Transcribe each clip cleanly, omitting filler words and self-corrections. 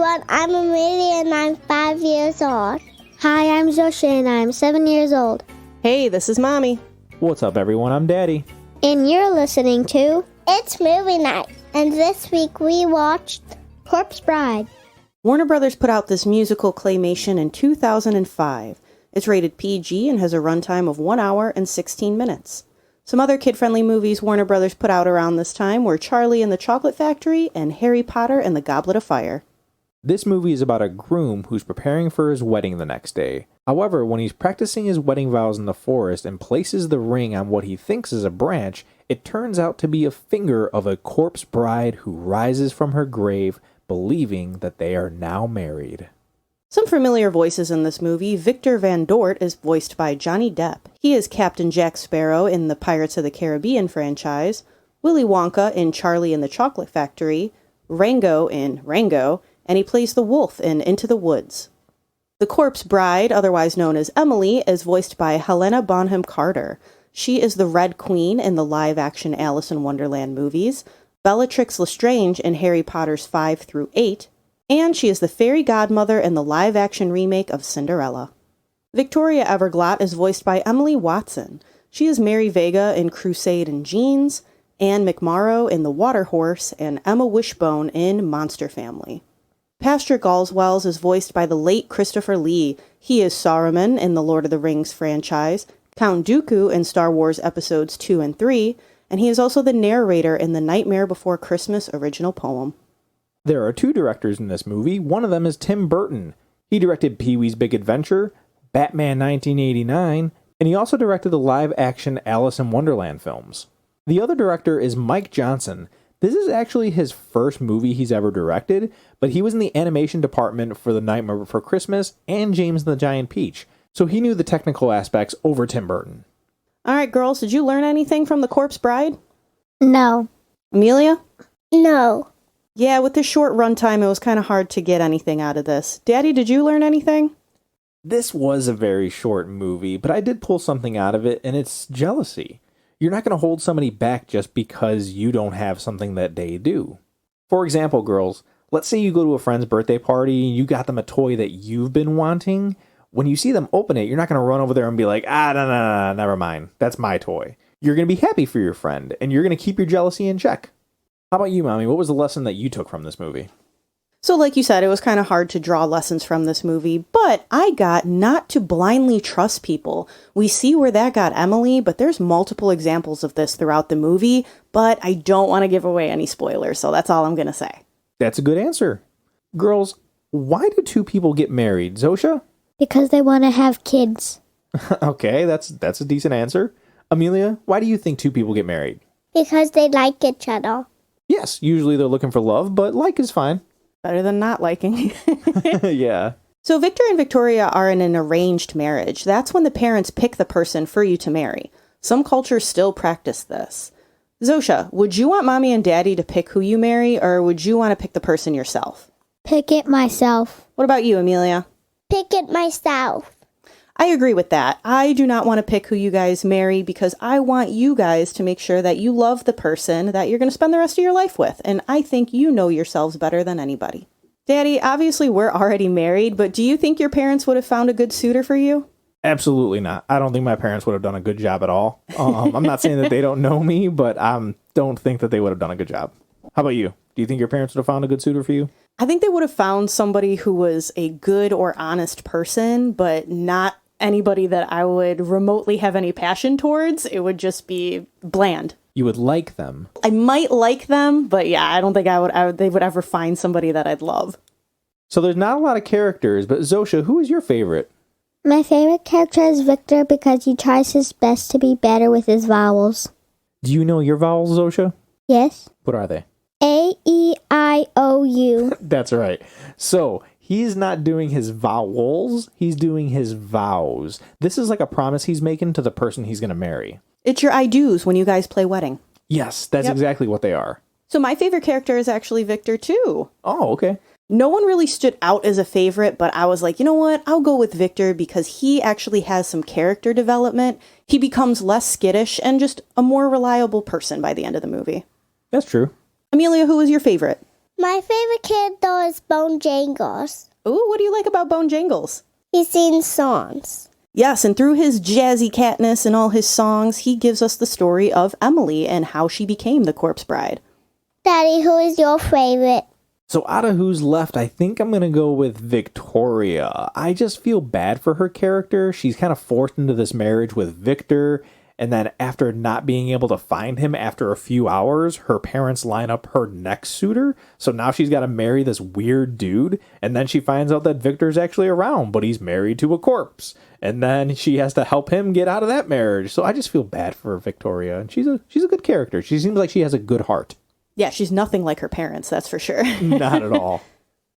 everyone, I'm Amelia and I'm 5 years old. Hi, I'm Zosha and I'm 7 years old. Hey, this is Mommy. What's up, everyone? I'm Daddy. And you're listening to It's movie night, and this week we watched Corpse Bride. Warner Brothers put out this musical claymation in 2005. It's rated PG and has a runtime of 1 hour and 16 minutes. Some other kid-friendly movies Warner Brothers put out around this time were Charlie and the Chocolate Factory and Harry Potter and the Goblet of Fire. This movie is about a groom who's preparing for his wedding the next day. However, when he's practicing his wedding vows in the forest and places the ring on what he thinks is a branch, it turns out to be a finger of a corpse bride who rises from her grave, believing that they are now married. Some familiar voices in this movie. Victor Van Dort is voiced by Johnny Depp. He is Captain Jack Sparrow in the Pirates of the Caribbean franchise, Willy Wonka in Charlie and the Chocolate Factory, Rango in Rango, and he plays the wolf in Into the Woods. The corpse bride, otherwise known as Emily, is voiced by Helena Bonham Carter. She is the Red Queen in the live-action Alice in Wonderland movies, Bellatrix Lestrange in Harry Potter's 5 through 8, and she is the fairy godmother in the live-action remake of Cinderella. Victoria Everglot is voiced by Emily Watson. She is Mary Vega in Crusade and Jeans, Anne McMorrow in The Water Horse, and Emma Wishbone in Monster Family. Pastor Galswells is voiced by the late Christopher Lee. He is Saruman in the Lord of the Rings franchise, Count Dooku in Star Wars Episodes 2 and 3, and he is also the narrator in the Nightmare Before Christmas original poem. There are 2 directors in this movie. One of them is Tim Burton. He directed Pee-wee's Big Adventure, Batman 1989, and he also directed the live-action Alice in Wonderland films. The other director is Mike Johnson. This is actually his first movie he's ever directed, but he was in the animation department for The Nightmare Before Christmas and James and the Giant Peach, so he knew the technical aspects over Tim Burton. All right, girls, did you learn anything from The Corpse Bride? No. Amelia? No. Yeah, with this short runtime, it was kind of hard to get anything out of this. Daddy, did you learn anything? This was a very short movie, but I did pull something out of it, and it's jealousy. You're not going to hold somebody back just because you don't have something that they do. For example, girls, let's say you go to a friend's birthday party and you got them a toy that you've been wanting. When you see them open it, you're not going to run over there and be like, no, never mind. That's my toy. You're going to be happy for your friend, and you're going to keep your jealousy in check. How about you, Mommy? What was the lesson that you took from this movie? So like you said, it was kind of hard to draw lessons from this movie, but I got not to blindly trust people. We see where that got Emily, but there's multiple examples of this throughout the movie, but I don't want to give away any spoilers, so that's all I'm going to say. That's a good answer. Girls, why do 2 people get married? Zosha? Because they want to have kids. Okay, that's a decent answer. Amelia, why do you think 2 people get married? Because they like each other. Yes, usually they're looking for love, but like is fine. Better than not liking. Yeah. So Victor and Victoria are in an arranged marriage. That's when the parents pick the person for you to marry. Some cultures still practice this. Zosha, would you want Mommy and Daddy to pick who you marry, or would you want to pick the person yourself? Pick it myself. What about you, Amelia? Pick it myself. I agree with that. I do not want to pick who you guys marry because I want you guys to make sure that you love the person that you're going to spend the rest of your life with. And I think you know yourselves better than anybody. Daddy, obviously we're already married, but do you think your parents would have found a good suitor for you? Absolutely not. I don't think my parents would have done a good job at all. I'm not saying that they don't know me, but I don't think that they would have done a good job. How about you? Do you think your parents would have found a good suitor for you? I think they would have found somebody who was a good or honest person, but not anybody that I would remotely have any passion towards. It would just be bland. You would like them. I might like them, but yeah, I don't think they would ever find somebody that I'd love. So there's not a lot of characters, but Zosha, who is your favorite? My favorite character is Victor because he tries his best to be better with his vowels. Do you know your vowels, Zosha? Yes. What are they? A, E, I, O, U. That's right. So he's not doing his vowels, he's doing his vows. This is like a promise he's making to the person he's going to marry. It's your I do's when you guys play wedding. Yes, that's exactly what they are. So my favorite character is actually Victor too. Oh, okay. No one really stood out as a favorite, but I was like, you know what? I'll go with Victor because he actually has some character development. He becomes less skittish and just a more reliable person by the end of the movie. That's true. Amelia, who was your favorite? My favorite character is Bojangles. Ooh, what do you like about Bojangles? He sings songs. Yes, and through his jazzy catness and all his songs, he gives us the story of Emily and how she became the corpse bride. Daddy, who is your favorite? So out of who's left, I think I'm going to go with Victoria. I just feel bad for her character. She's kind of forced into this marriage with Victor, and then after not being able to find him after a few hours, her parents line up her next suitor. So now she's got to marry this weird dude, and then she finds out that Victor's actually around, but he's married to a corpse. And then she has to help him get out of that marriage. So I just feel bad for Victoria, and she's a good character. She seems like she has a good heart. Yeah, she's nothing like her parents, that's for sure. Not at all.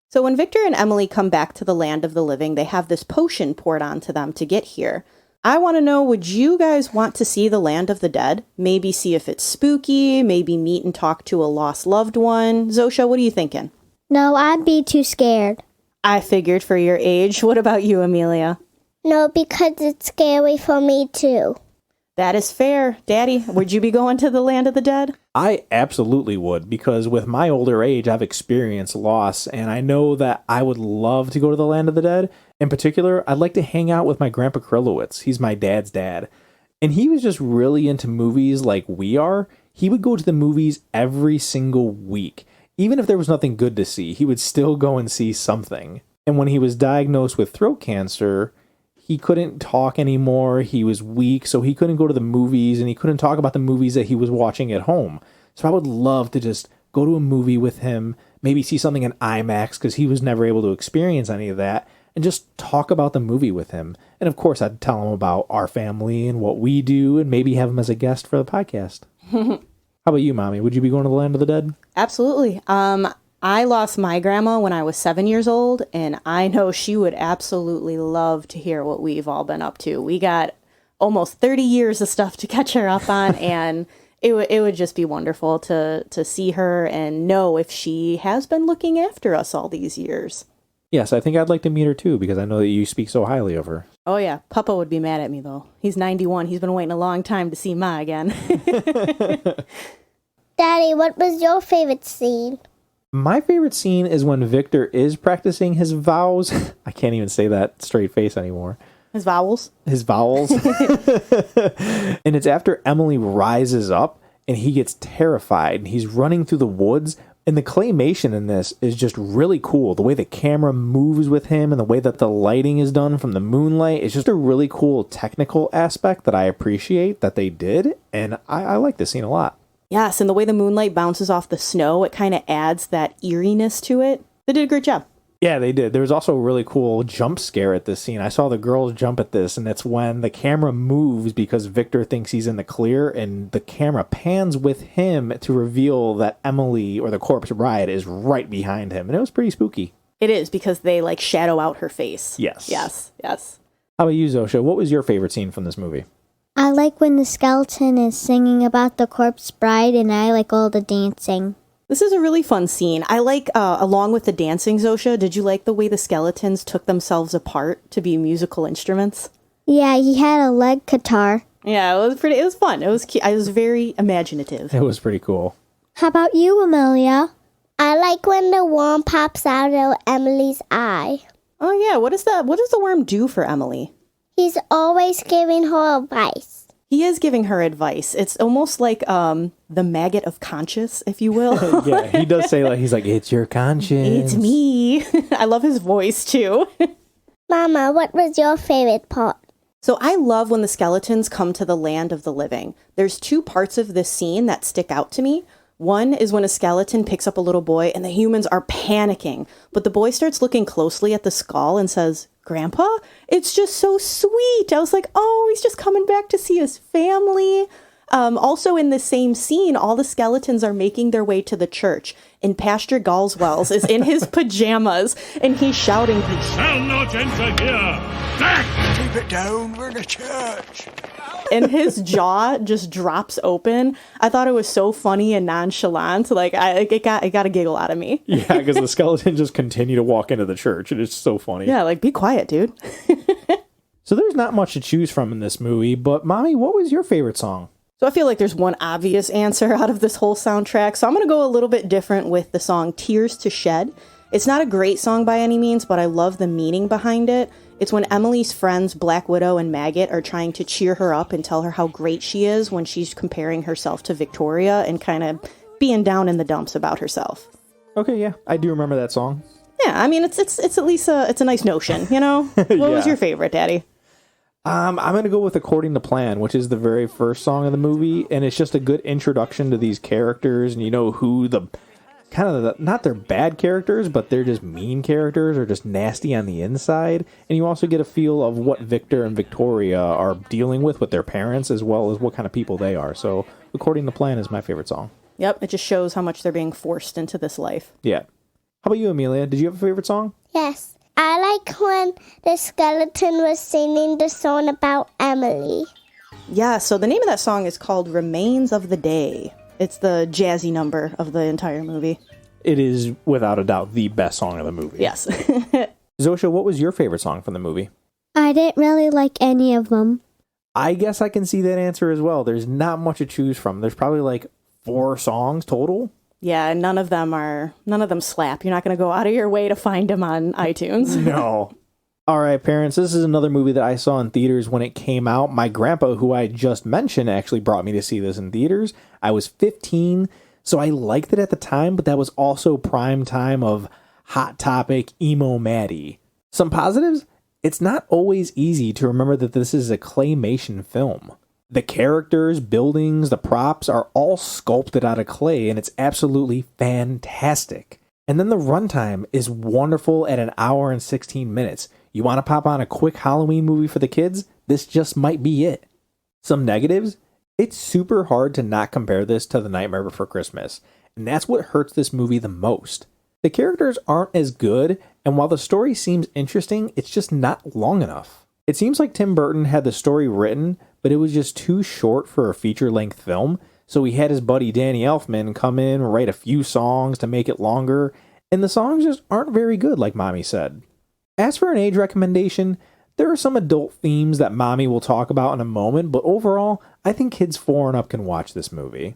So when Victor and Emily come back to the land of the living, they have this potion poured onto them to get here. I want to know, would you guys want to see the land of the dead? Maybe see if it's spooky, maybe meet and talk to a lost loved one. Zosha, what are you thinking? No, I'd be too scared. I figured for your age. What about you, Amelia? No, because it's scary for me too. That is fair. Daddy, would you be going to the land of the dead? I absolutely would, because with my older age, I've experienced loss, and I know that I would love to go to the land of the dead. In particular, I'd like to hang out with my Grandpa Krillowitz. He's my dad's dad. And he was just really into movies like we are. He would go to the movies every single week. Even if there was nothing good to see, he would still go and see something. And when he was diagnosed with throat cancer, he couldn't talk anymore. He was weak, so he couldn't go to the movies, and he couldn't talk about the movies that he was watching at home. So I would love to just go to a movie with him, maybe see something in IMAX, because he was never able to experience any of that, and just talk about the movie with him. And of course, I'd tell him about our family and what we do, and maybe have him as a guest for the podcast. How about you, Mommy? Would you be going to the land of the dead? Absolutely. I lost my grandma when I was 7 years old, and I know she would absolutely love to hear what we've all been up to. We got almost 30 years of stuff to catch her up on, and it would just be wonderful to see her and know if she has been looking after us all these years. Yes, I think I'd like to meet her too, because I know that you speak so highly of her. Oh yeah, Papa would be mad at me though. He's 91. He's been waiting a long time to see Ma again. Daddy, what was your favorite scene? My favorite scene is when Victor is practicing his vows. I can't even say that straight face anymore. His vowels? His vowels. And it's after Emily rises up and he gets terrified and he's running through the woods. And the claymation in this is just really cool. The way the camera moves with him and the way that the lighting is done from the moonlight is just a really cool technical aspect that I appreciate that they did. And I like this scene a lot. Yes, and the way the moonlight bounces off the snow, it kind of adds that eeriness to it. They did a great job. Yeah, they did. There was also a really cool jump scare at this scene. I saw the girls jump at this, and it's when the camera moves because Victor thinks he's in the clear, and the camera pans with him to reveal that Emily, or the corpse bride, is right behind him. And it was pretty spooky. It is, because they, like, shadow out her face. Yes. Yes. How about you, Zosha? What was your favorite scene from this movie? I like when the skeleton is singing about the corpse bride, and I like all the dancing. This is a really fun scene. I like, along with the dancing, Zosha, did you like the way the skeletons took themselves apart to be musical instruments? Yeah, he had a leg guitar. Yeah, it was fun. It was cute. I was very imaginative. It was pretty cool. How about you, Amelia? I like when the worm pops out of Emily's eye. Oh yeah, what does the worm do for Emily? He's always giving her advice. He is giving her advice. It's almost like the maggot of conscience, if you will. Yeah, he does say, like, he's like, it's your conscience. It's me. I love his voice too. Mama, what was your favorite part? So I love when the skeletons come to the land of the living. There's two parts of this scene that stick out to me. One is when a skeleton picks up a little boy and the humans are panicking, but the boy starts looking closely at the skull and says, "Grandpa, it's just so sweet." I was like, oh, he's just coming back to see his family. Also in the same scene, all the skeletons are making their way to the church, and Pastor Galswells is in his pajamas, and he's shouting, "You shall not enter here! Back!" Keep it down, we're in a church. and his jaw just drops open. I thought it was so funny and nonchalant. Like, it got a giggle out of me. Yeah, because the skeleton just continue to walk into the church, and it's so funny. Yeah, like, be quiet, dude. So there's not much to choose from in this movie, but Mommy, what was your favorite song? So I feel like there's one obvious answer out of this whole soundtrack, so I'm going to go a little bit different with the song Tears to Shed. It's not a great song by any means, but I love the meaning behind it. It's when Emily's friends, Black Widow and Maggot, are trying to cheer her up and tell her how great she is when she's comparing herself to Victoria and kind of being down in the dumps about herself. Okay, yeah, I do remember that song. Yeah, I mean, it's at least it's a nice notion, you know? What was your favorite, Daddy? I'm going to go with According to Plan, which is the very first song of the movie, and it's just a good introduction to these characters, and you know who not their bad characters, but they're just mean characters or just nasty on the inside, and you also get a feel of what Victor and Victoria are dealing with their parents, as well as what kind of people they are. So According to Plan is my favorite song. Yep, it just shows how much they're being forced into this life. Yeah. How about you, Amelia? Did you have a favorite song? Yes. I like when the skeleton was singing the song about Emily. Yeah, so the name of that song is called Remains of the Day. It's the jazzy number of the entire movie. It is, without a doubt, the best song of the movie. Yes. Zosha, what was your favorite song from the movie? I didn't really like any of them. I guess I can see that answer as well. There's not much to choose from. There's probably like 4 songs total. Yeah, and none of them slap. You're not going to go out of your way to find them on iTunes. No. All right, parents, this is another movie that I saw in theaters when it came out. My grandpa, who I just mentioned, actually brought me to see this in theaters. I was 15, so I liked it at the time, but that was also prime time of Hot Topic Emo Maddie. Some positives? It's not always easy to remember that this is a claymation film. The characters, buildings, the props are all sculpted out of clay, and it's absolutely fantastic. And then the runtime is wonderful at 1 hour and 16 minutes. You want to pop on a quick Halloween movie for the kids? This just might be it. Some negatives? It's super hard to not compare this to The Nightmare Before Christmas, and that's what hurts this movie the most. The characters aren't as good, and while the story seems interesting, it's just not long enough. It seems like Tim Burton had the story written, but it was just too short for a feature-length film, so he had his buddy Danny Elfman come in, write a few songs to make it longer, and the songs just aren't very good, like Mommy said. As for an age recommendation, there are some adult themes that Mommy will talk about in a moment, but overall, I think kids 4 and up can watch this movie.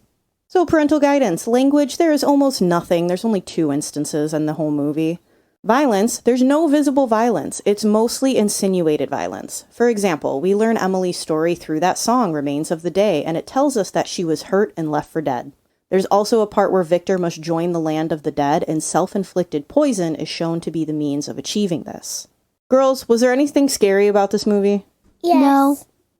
So parental guidance. Language, there is almost nothing. There's only 2 instances in the whole movie. Violence, there's no visible violence. It's mostly insinuated violence. For example, we learn Emily's story through that song, Remains of the Day, and it tells us that she was hurt and left for dead. There's also a part where Victor must join the land of the dead, and self-inflicted poison is shown to be the means of achieving this. Girls, was there anything scary about this movie? Yes. No.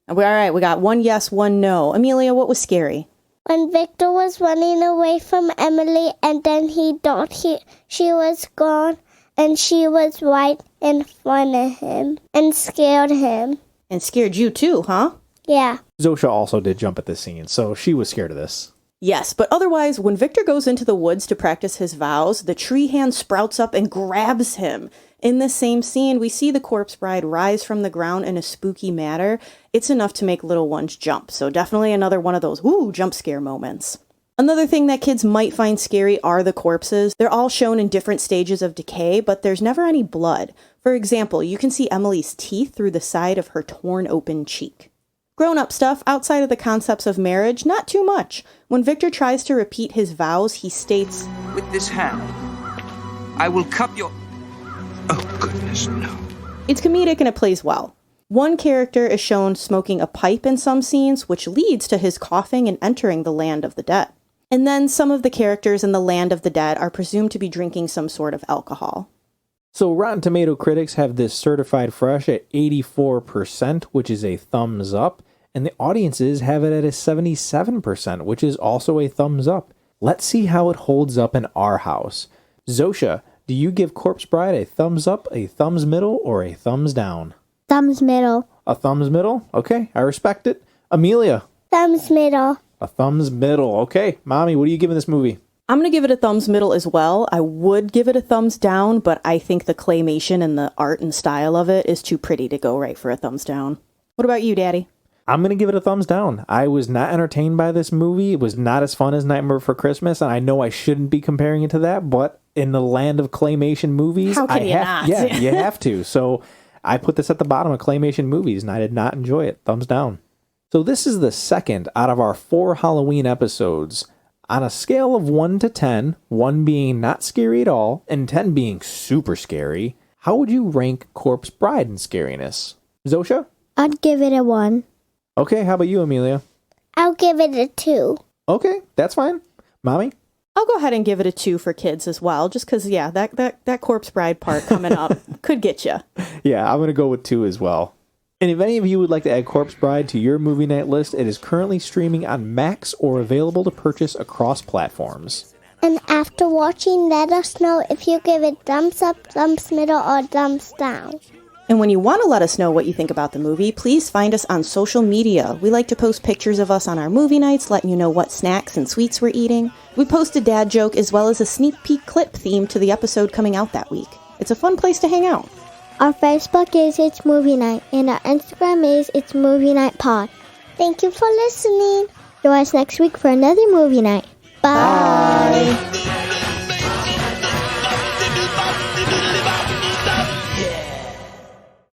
All right, we got 1 yes, 1 no. Amelia, what was scary? When Victor was running away from Emily and then he thought she was gone and she was right in front of him and scared him. And scared you too, huh? Yeah. Zosha also did jump at this scene, so she was scared of this. Yes, but otherwise, when Victor goes into the woods to practice his vows, the tree hand sprouts up and grabs him. In this same scene, we see the corpse bride rise from the ground in a spooky manner. It's enough to make little ones jump, so definitely another one of those woo jump scare moments. Another thing that kids might find scary are the corpses. They're all shown in different stages of decay, but there's never any blood. For example, you can see Emily's teeth through the side of her torn open cheek. Grown-up stuff, outside of the concepts of marriage, not too much. When Victor tries to repeat his vows, he states, With this hand, I will cup your... Oh, goodness, no. It's comedic and it plays well. One character is shown smoking a pipe in some scenes, which leads to his coughing and entering the land of the dead. And then some of the characters in the land of the dead are presumed to be drinking some sort of alcohol. So Rotten Tomato critics have this certified fresh at 84%, which is a thumbs up, and the audiences have it at a 77%, which is also a thumbs up. Let's see how it holds up in our house. Zosha, do you give Corpse Bride a thumbs up, a thumbs middle, or a thumbs down? Thumbs middle. A thumbs middle? Okay, I respect it. Amelia? Thumbs middle. A thumbs middle. Okay, Mommy, what are you giving this movie? I'm going to give it a thumbs middle as well. I would give it a thumbs down, but I think the claymation and the art and style of it is too pretty to go right for a thumbs down. What about you, Daddy? I'm going to give it a thumbs down. I was not entertained by this movie. It was not as fun as Nightmare Before Christmas, and I know I shouldn't be comparing it to that, but in the land of claymation movies, How can you not? Yeah, you have to. So I put this at the bottom of claymation movies, and I did not enjoy it. Thumbs down. So this is the second out of our 4 Halloween episodes. On a scale of 1 to 10, 1 being not scary at all, and 10 being super scary, how would you rank Corpse Bride in scariness? Zosha? I'd give it a 1. Okay, how about you, Amelia? I'll give it a 2. Okay, that's fine. Mommy? I'll go ahead and give it a 2 for kids as well, just because, yeah, that Corpse Bride part coming up could get you. Yeah, I'm going to go with 2 as well. And if any of you would like to add Corpse Bride to your movie night list, it is currently streaming on Max or available to purchase across platforms. And after watching, let us know if you give it thumbs up, thumbs middle, or thumbs down. And when you want to let us know what you think about the movie, please find us on social media. We like to post pictures of us on our movie nights, letting you know what snacks and sweets we're eating. We post a dad joke as well as a sneak peek clip themed to the episode coming out that week. It's a fun place to hang out. Our Facebook is It's Movie Night, and our Instagram is It's Movie Night Pod. Thank you for listening. Join us next week for another movie night. Bye. Bye.